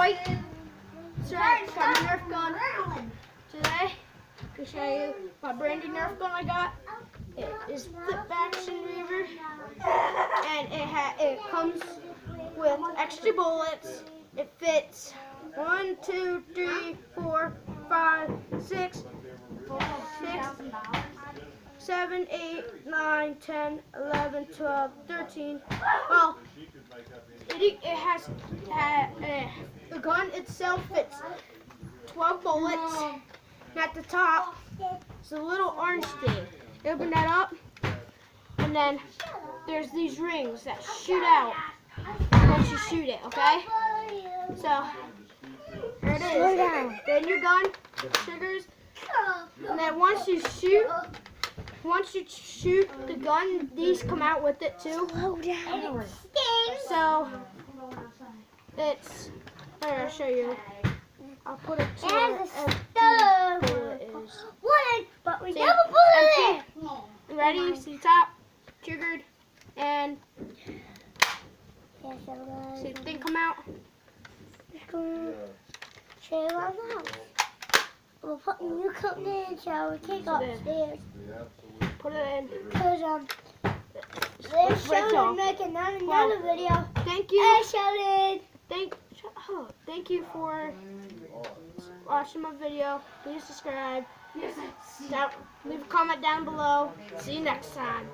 boy. That's right, got my Nerf gun. Today, I can show you my brandy Nerf gun I got. It is flip action reaver, and it comes with extra bullets. It fits 1, 2, 3, 4, 5, 6, 7, 8, 9, 10, 11, 12, 13. Well, it has the gun itself fits 12 bullets. And at the top, it's a little orange thing. You open that up, and then there's these rings that shoot out once you shoot it. Okay? So there it is. Then your gun triggers, and then once you shoot the gun, these come out with it too. Slow down. So it's, here, I'll show you. I'll put it to where the bullet is. But we See, never put it in. You ready? See the top, triggered, and Yes, I'm see the thing come out. going to show you our house. We'll put you come in, shall we take upstairs? Put it in. Because they're showing making another video. Thank you. Hey, Sheldon. Thank you for watching my video. Please subscribe. Leave a comment down below. See you next time.